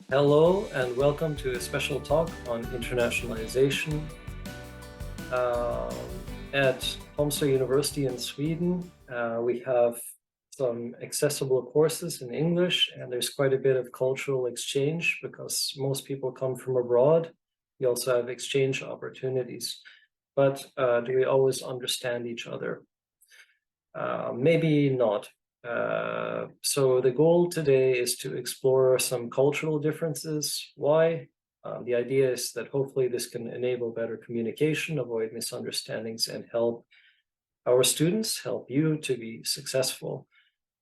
Hello and welcome to a special talk on internationalization at Halmstad University in Sweden. We have some accessible courses in English, and there's quite a bit of cultural exchange because most people come from abroad. We also have exchange opportunities, but do we always understand each other? Maybe not. So the goal today is to explore some cultural differences. Why? The idea is that hopefully this can enable better communication, avoid misunderstandings, and help our students, help you to be successful.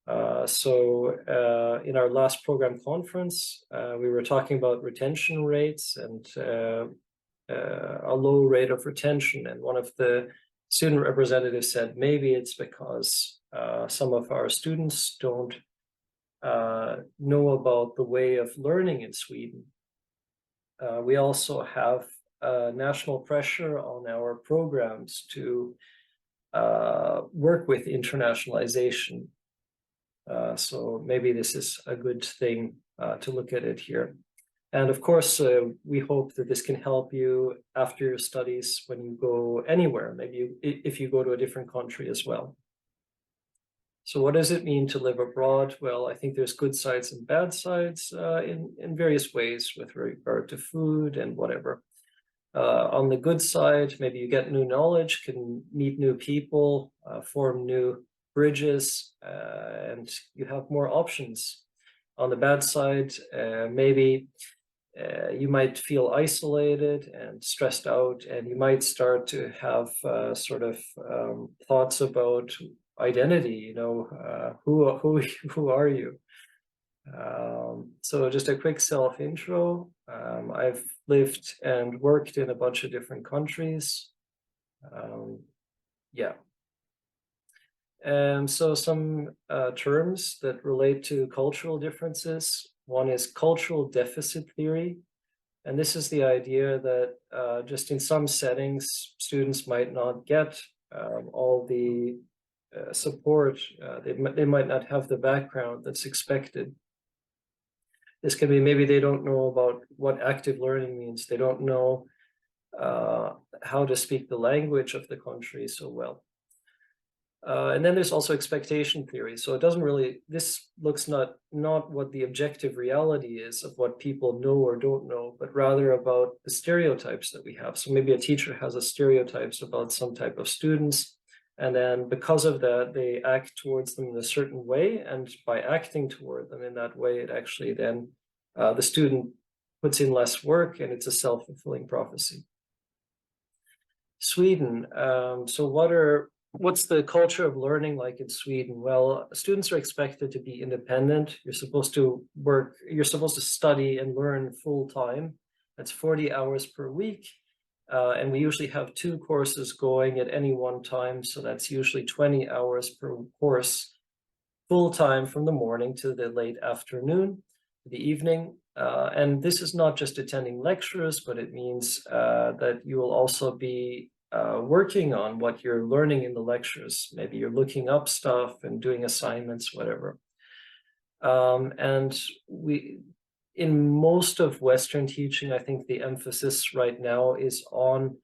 In our last program conference, we were talking about retention rates and a low rate of retention. And one of the student representatives said, maybe it's because some of our students don't know about the way of learning in Sweden. We also have national pressure on our programs to work with internationalization. So maybe this is a good thing to look at it here. And of course, we hope that this can help you after your studies when you go anywhere, maybe if you go to a different country as well. So what does it mean to live abroad? Well, I think there's good sides and bad sides in various ways with regard to food and whatever. On the good side, maybe you get new knowledge, can meet new people, form new bridges, and you have more options. On the bad side, maybe you might feel isolated and stressed out, and you might start to have thoughts about identity. Who are you? So just a quick self-intro. I've lived and worked in a bunch of different countries. So some terms that relate to cultural differences. One is cultural deficit theory. And this is the idea that just in some settings, students might not get all the support. They might not have the background that's expected. This can be maybe they don't know about what active learning means. They don't know how to speak the language of the country so well. And then there's also expectation theory. So it doesn't really, this looks not what the objective reality is of what people know or don't know, but rather about the stereotypes that we have. So maybe a teacher has a stereotypes about some type of students, and then because of that, they act towards them in a certain way. And by acting toward them in that way, it actually then the student puts in less work, and it's a self-fulfilling prophecy. Sweden. What's the culture of learning like in Sweden? Well, students are expected to be independent. You're supposed to work, you're supposed to study and learn full time. That's 40 hours per week. And we usually have 2 courses going at any one time. So that's usually 20 hours per course, full time from the morning to the late afternoon, the evening. And this is not just attending lectures, but it means that you will also be working on what you're learning in the lectures. Maybe you're looking up stuff and doing assignments, whatever. And in most of Western teaching, I think the emphasis right now is on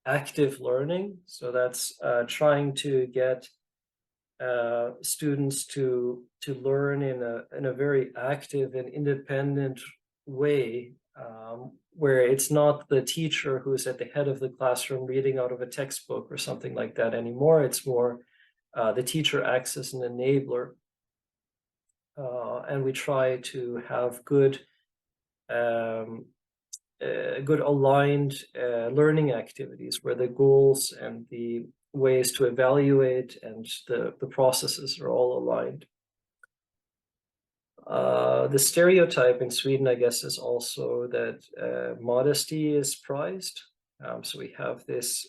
active learning. So that's trying to get students to learn in a very active and independent way, where it's not the teacher who's at the head of the classroom reading out of a textbook or something like that anymore. It's more the teacher acts as an enabler. And we try to have good aligned learning activities where the goals and the ways to evaluate and the processes are all aligned. The stereotype in Sweden, I guess, is also that modesty is prized. So we have this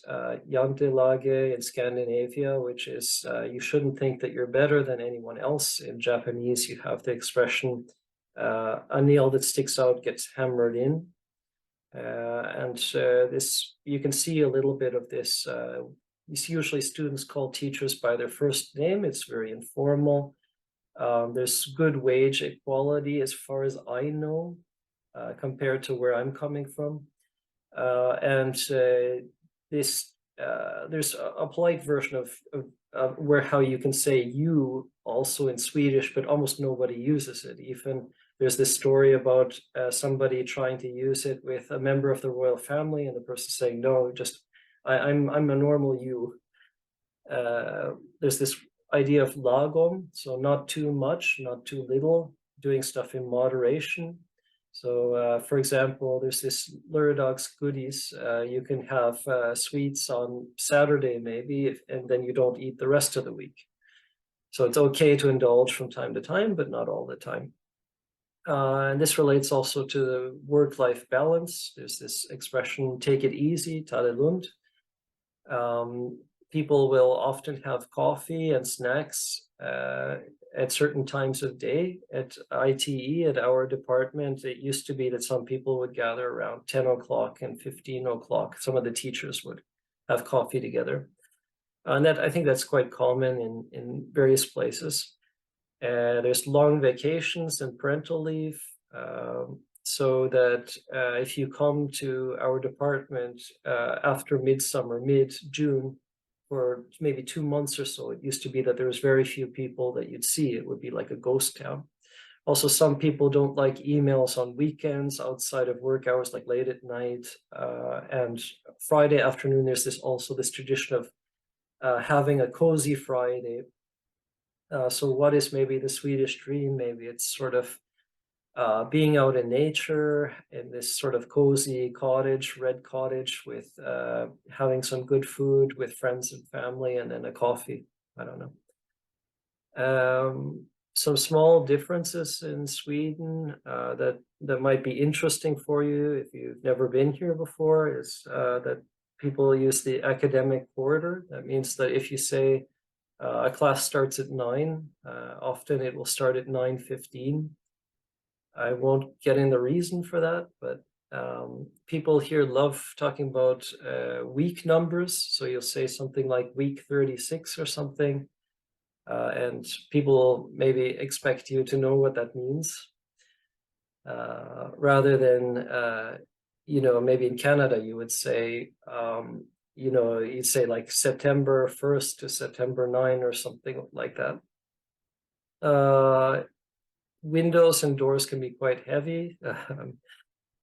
jantelage in Scandinavia, which is you shouldn't think that you're better than anyone else. In Japanese, you have the expression, a nail that sticks out gets hammered in. This, you can see a little bit of this. Usually students call teachers by their first name. It's very informal. There's good wage equality as far as I know. compared to where I'm coming from. This there's a polite version of where how you can say you also in Swedish, but almost nobody uses it. Even there's this story about somebody trying to use it with a member of the royal family, and the person saying, "No, just I'm a normal you." There's this idea of lagom, so not too much, not too little, doing stuff in moderation. So, for example, there's this Luridogs goodies. You can have sweets on Saturday, maybe, and then you don't eat the rest of the week. So it's okay to indulge from time to time, but not all the time. And this relates also to the work-life balance. There's this expression, take it easy, ta det lugnt. People will often have coffee and snacks at certain times of day. At ITE, at our department, it used to be that some people would gather around 10 o'clock and 15 o'clock. Some of the teachers would have coffee together. And I think that's quite common in various places. There's long vacations and parental leave. So that if you come to our department after midsummer, mid-June, for maybe 2 months or so, it used to be that there was very few people that you'd see. It would be like a ghost town. Also, some people don't like emails on weekends outside of work hours, like late at night. And Friday afternoon, there's also this tradition of having a cozy Friday. So what is maybe the Swedish dream? Maybe it's sort of being out in nature in this sort of cozy cottage, red cottage, with having some good food with friends and family, and then a coffee. I don't know. Some small differences in Sweden that might be interesting for you if you've never been here before is that people use the academic corridor. That means that if you say a class starts at 9, often it will start at 9:15. I won't get in the reason for that, but people here love talking about week numbers. So you'll say something like week 36 or something, and people maybe expect you to know what that means, rather than, maybe in Canada you would say, you'd say like September 1st to September 9 or something like that. Windows and doors can be quite heavy.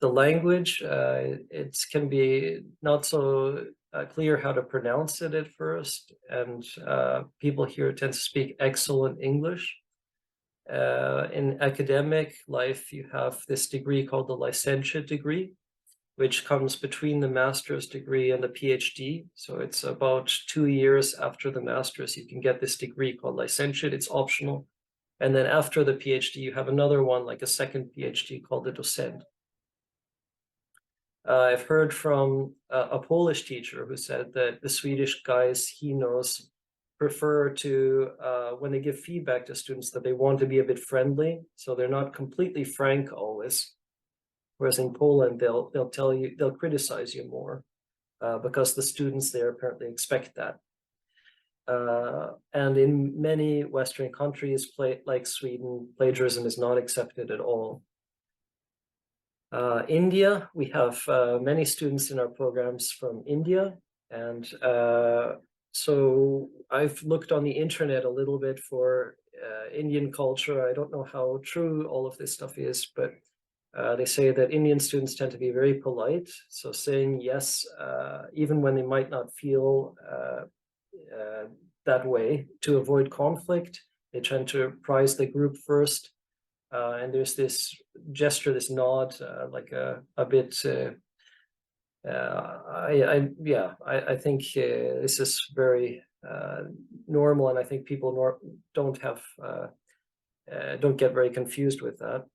The language, it can be not so clear how to pronounce it at first, and people here tend to speak excellent English. In academic life, you have this degree called the licentiate degree, which comes between the master's degree and the PhD. So it's about 2 years after the master's, you can get this degree called licentiate. It's optional. And then after the PhD, you have another one, like a second PhD called the docent. I've heard from a Polish teacher who said that the Swedish guys he knows prefer to, when they give feedback to students, that they want to be a bit friendly. So they're not completely frank always. Whereas in Poland, they'll tell you, they'll criticize you more because the students there apparently expect that. And in many Western countries, like Sweden, plagiarism is not accepted at all. India, we have many students in our programs from India. And so I've looked on the internet a little bit for Indian culture. I don't know how true all of this stuff is, but they say that Indian students tend to be very polite. So saying yes, even when they might not feel that way, to avoid conflict. They tend to prize the group first. And there's this gesture, this nod, like a bit, I think this is very normal, and I think people don't get very confused with that.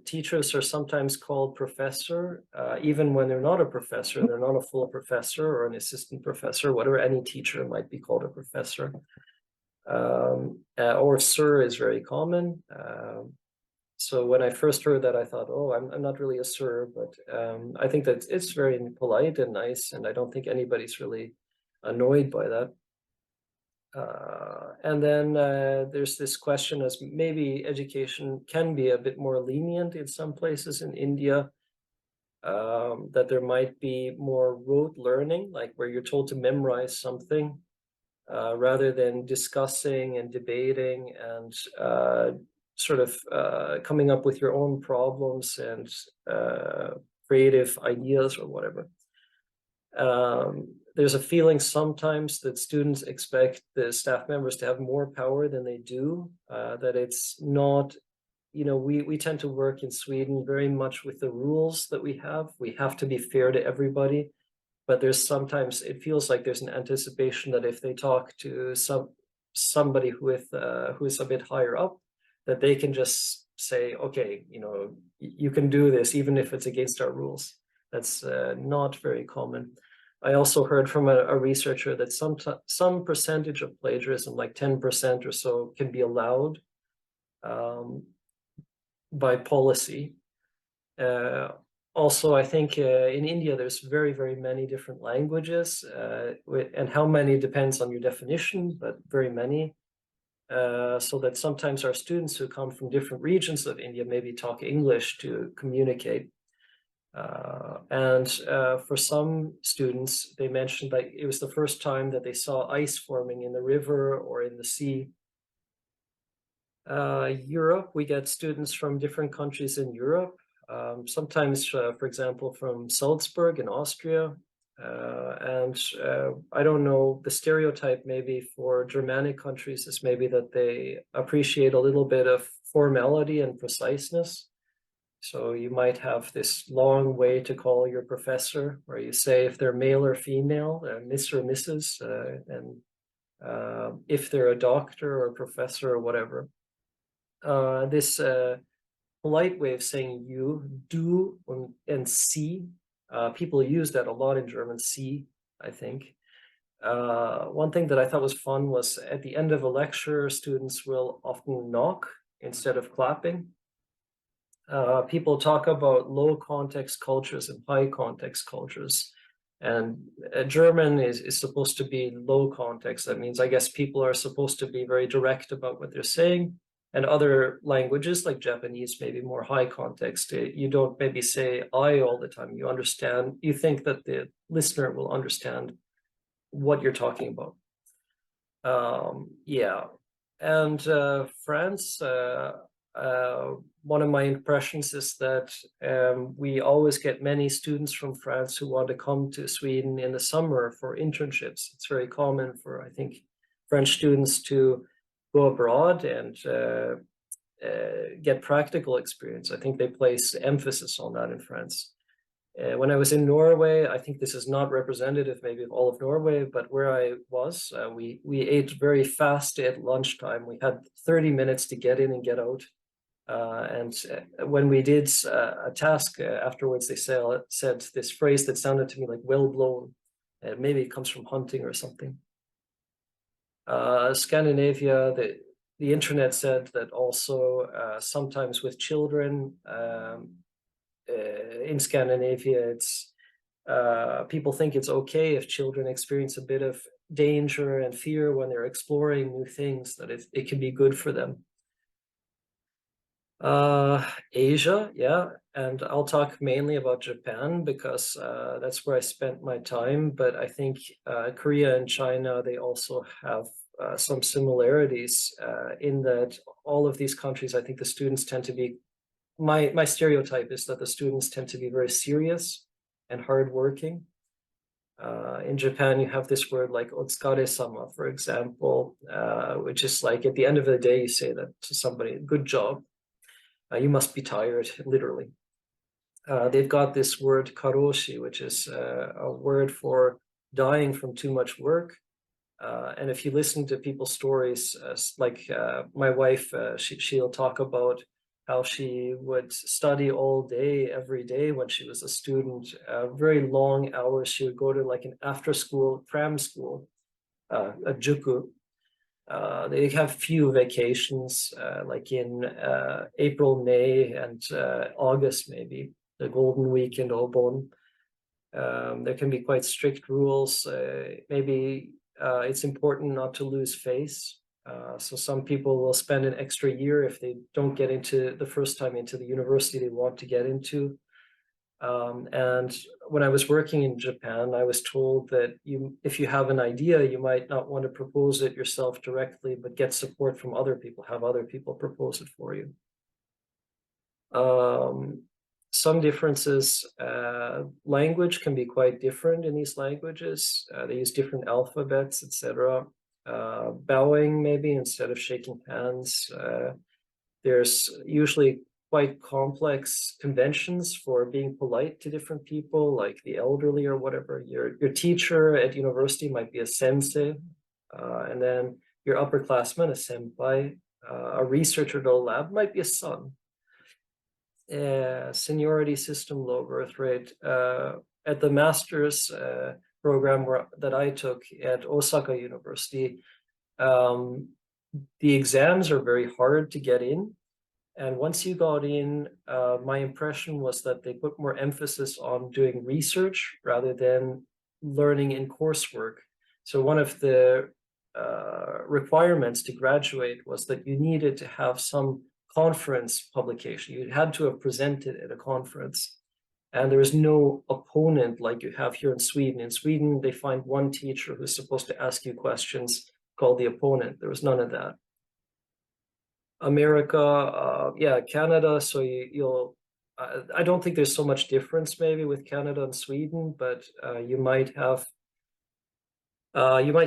Teachers are sometimes called professor, even when they're not a professor. They're not a full professor or an assistant professor, whatever. Any teacher might be called a professor. Or sir is very common. So when I first heard that, I thought, oh, I'm not really a sir, but I think that it's very polite and nice, and I don't think anybody's really annoyed by that. And then there's this question as maybe education can be a bit more lenient in some places in India, that there might be more rote learning, like where you're told to memorize something, rather than discussing and debating and sort of coming up with your own problems and creative ideas or whatever. There's a feeling sometimes that students expect the staff members to have more power than they do, that it's not, we tend to work in Sweden very much with the rules that we have. We have to be fair to everybody, but there's sometimes, it feels like there's an anticipation that if they talk to somebody who is a bit higher up, that they can just say, okay, you can do this even if it's against our rules. That's not very common. I also heard from a researcher that some percentage of plagiarism, like 10% or so, can be allowed by policy. Also, I think in India, there's very, very many different languages, and how many depends on your definition, but very many. So that sometimes our students who come from different regions of India maybe talk English to communicate. And for some students, they mentioned that it was the first time that they saw ice forming in the river or in the sea. Europe, we get students from different countries in Europe. Sometimes, for example, from Salzburg in Austria. And I don't know, the stereotype maybe for Germanic countries is maybe that they appreciate a little bit of formality and preciseness. So you might have this long way to call your professor, where you say if they're male or female, Miss or Mrs., and if they're a doctor or professor or whatever. This polite way of saying you, do, and sie. People use that a lot in German, sie, I think. One thing that I thought was fun was at the end of a lecture, students will often knock instead of clapping. People talk about low context cultures and high context cultures. And German is supposed to be low context. That means, I guess, people are supposed to be very direct about what they're saying. And other languages like Japanese, maybe more high context. You don't maybe say I all the time. You understand, you think that the listener will understand what you're talking about. Yeah. And France, one of my impressions is that we always get many students from France who want to come to Sweden in the summer for internships. It's very common for, I think, French students to go abroad and get practical experience. I think they place emphasis on that in France. When I was in Norway, I think this is not representative maybe of all of Norway, but where I was, we ate very fast at lunchtime. We had 30 minutes to get in and get out. And when we did a task afterwards, they said this phrase that sounded to me like well blown. Maybe it comes from hunting or something. Scandinavia, the internet said that also sometimes with children in Scandinavia, it's people think it's okay if children experience a bit of danger and fear when they're exploring new things, that it can be good for them. Asia, yeah, and I'll talk mainly about Japan because that's where I spent my time, but I think Korea and China, they also have some similarities in that all of these countries, I think the students tend to be, my stereotype is that the students tend to be very serious and hardworking. In Japan, you have this word like otsukare-sama, for example, which is like at the end of the day, you say that to somebody, good job. You must be tired, literally. They've got this word karoshi, which is a word for dying from too much work. And if you listen to people's stories, like my wife, she'll talk about how she would study all day, every day when she was a student, very long hours. She would go to like an after-school cram school, a juku. They have few vacations, like in April, May, and August, maybe, the Golden Week in Obon. There can be quite strict rules. Maybe it's important not to lose face. So some people will spend an extra year if they don't get into the first time into the university they want to get into. And when I was working in Japan, I was told that if you have an idea, you might not want to propose it yourself directly, but get support from other people, have other people propose it for you. Some differences, language can be quite different in these languages. They use different alphabets, etc. Bowing maybe instead of shaking hands. There's usually quite complex conventions for being polite to different people, like the elderly or whatever. Your teacher at university might be a sensei, and then your upperclassman, a senpai, a researcher at a lab might be a son. Seniority system, low birth rate. At the master's program that I took at Osaka University, the exams are very hard to get in. And once you got in, my impression was that they put more emphasis on doing research rather than learning in coursework. So one of the requirements to graduate was that you needed to have some conference publication. You had to have presented at a conference. And there is no opponent like you have here in Sweden. In Sweden, they find one teacher who's supposed to ask you questions called the opponent. There was none of that. America, yeah, Canada. So I don't think there's so much difference maybe with Canada and Sweden, but you might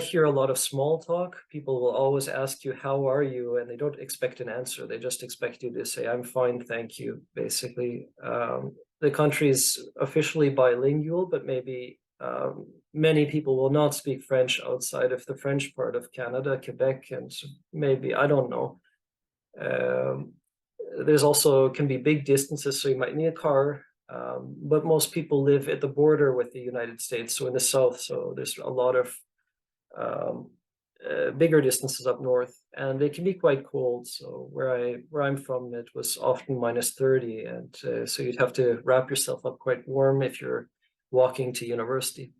hear a lot of small talk. People will always ask you, how are you? And they don't expect an answer. They just expect you to say, I'm fine, thank you, basically. The country is officially bilingual, but maybe many people will not speak French outside of the French part of Canada, Quebec, and maybe, I don't know. There's also can be big distances, so you might need a car, but most people live at the border with the United States, so in the south, so there's a lot of bigger distances up north, and they can be quite cold. So where I'm from, it was often -30, and so you'd have to wrap yourself up quite warm if you're walking to university.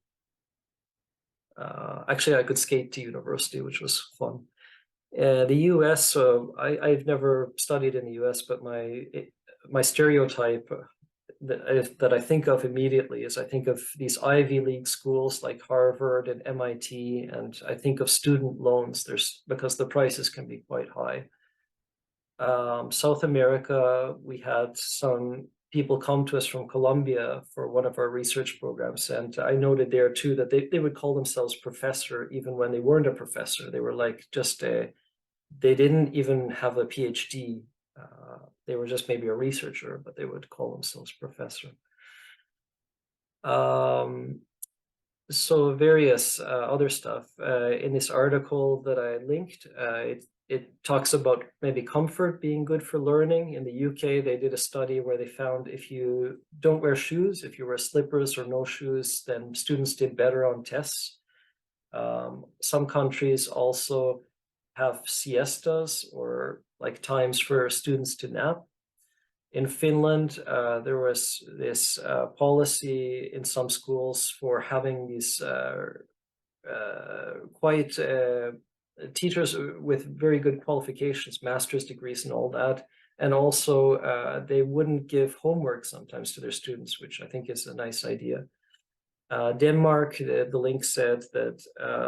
Actually, I could skate to university, which was fun. The US, so I've never studied in the US, but my stereotype that I think of immediately is I think of these Ivy League schools like Harvard and MIT, and I think of student loans. Because the prices can be quite high. South America, we had some people come to us from Colombia for one of our research programs, and I noted there too that they would call themselves professor even when they weren't a professor. They were like they didn't even have a PhD. They were just maybe a researcher, but they would call themselves professor. So various other stuff. In this article that I linked, it talks about maybe comfort being good for learning. In the UK, they did a study where they found if you don't wear shoes, if you wear slippers or no shoes, then students did better on tests. Some countries also have siestas, or like times for students to nap. In Finland, there was this policy in some schools for having these teachers with very good qualifications, master's degrees and all that. And also they wouldn't give homework sometimes to their students, which I think is a nice idea. Denmark, the link said that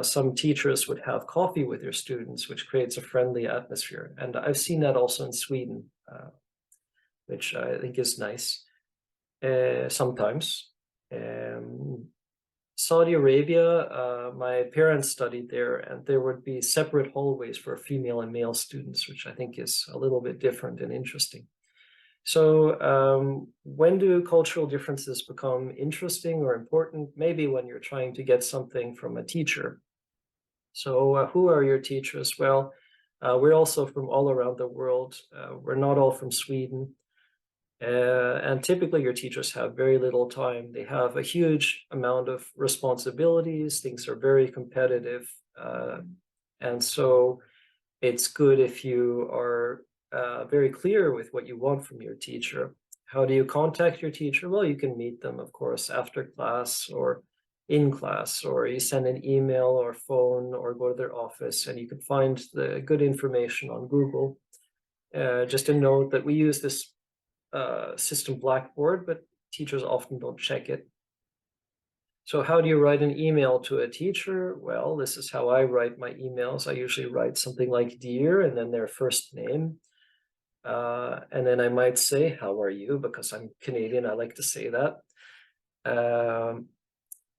some teachers would have coffee with their students, which creates a friendly atmosphere. And I've seen that also in Sweden, which I think is nice sometimes. Saudi Arabia, my parents studied there, and there would be separate hallways for female and male students, which I think is a little bit different and interesting. So when do cultural differences become interesting or important? Maybe when you're trying to get something from a teacher. So who are your teachers? Well, we're also from all around the world. We're not all from Sweden. And typically your teachers have very little time. They have a huge amount of responsibilities. Things are very competitive. And so it's good if you are very clear with what you want from your teacher. How do you contact your teacher? Well, you can meet them, of course, after class, or in class, or you send an email or phone or go to their office, and you can find the good information on Google. Just a note that we use this system Blackboard, but teachers often don't check it. So how do you write an email to a teacher? Well, this is how I write my emails. I usually write something like "Dear" and then their first name. And then I might say, "How are you?" because I'm Canadian, I like to say that.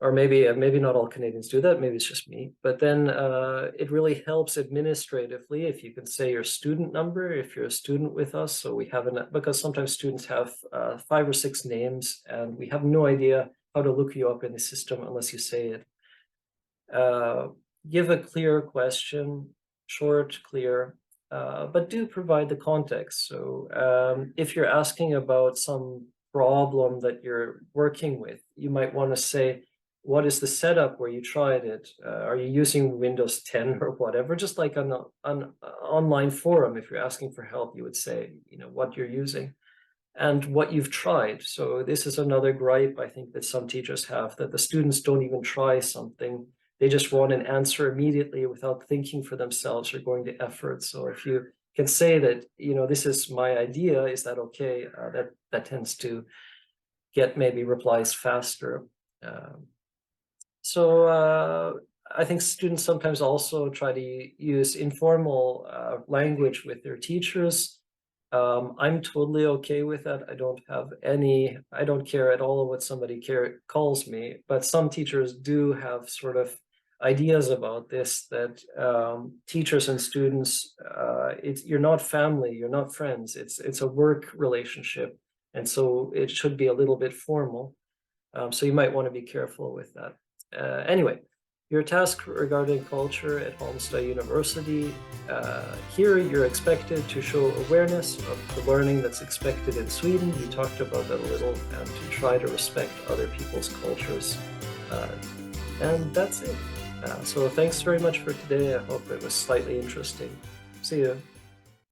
Or maybe not all Canadians do that, maybe it's just me. But then it really helps administratively if you can say your student number, if you're a student with us. So we have because sometimes students have 5 or 6 names, and we have no idea how to look you up in the system unless you say it. Give a clear question, short, clear, but do provide the context. So if you're asking about some problem that you're working with, you might want to say, what is the setup where you tried it? Are you using Windows 10 or whatever? Just like on an online forum, if you're asking for help, you would say, what you're using and what you've tried. So this is another gripe I think that some teachers have, that the students don't even try something. They just want an answer immediately without thinking for themselves or going to effort. So if you can say that, this is my idea, is that okay? That tends to get maybe replies faster. So I think students sometimes also try to use informal language with their teachers. I'm totally okay with that. I don't care at all what somebody calls me, but some teachers do have sort of ideas about this, that teachers and students, you're not family, you're not friends, it's a work relationship. And so it should be a little bit formal. So you might want to be careful with that. Anyway, your task regarding culture at Halmstad University. Here you're expected to show awareness of the learning that's expected in Sweden. We talked about that a little, and to try to respect other people's cultures. And that's it. So thanks very much for today. I hope it was slightly interesting. See you.